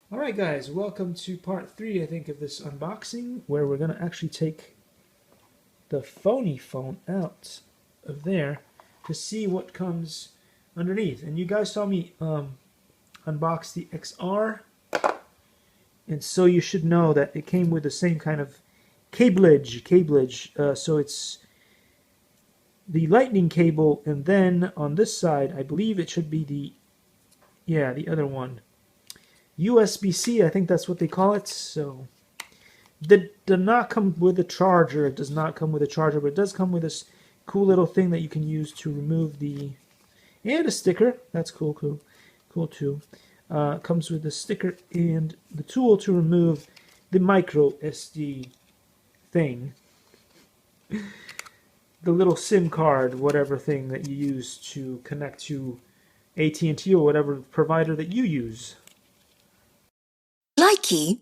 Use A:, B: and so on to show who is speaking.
A: Alright guys, welcome to part 3 I think of this unboxing where we're going to actually take the phony phone out of there to see what comes underneath. And you guys saw me unbox the XR, and so you should know that it came with the same kind of cablage. So it's the lightning cable, and then on this side I believe it should be the other one. USB-C, I think that's what they call it. So did not come with a charger. It does not come with a charger, but it does come with this cool little thing that you can use to remove and a sticker. That's cool too. Comes with the sticker and the tool to remove the micro SD thing, the little SIM card, whatever thing that you use to connect to AT&T or whatever provider that you use.
B: Likey.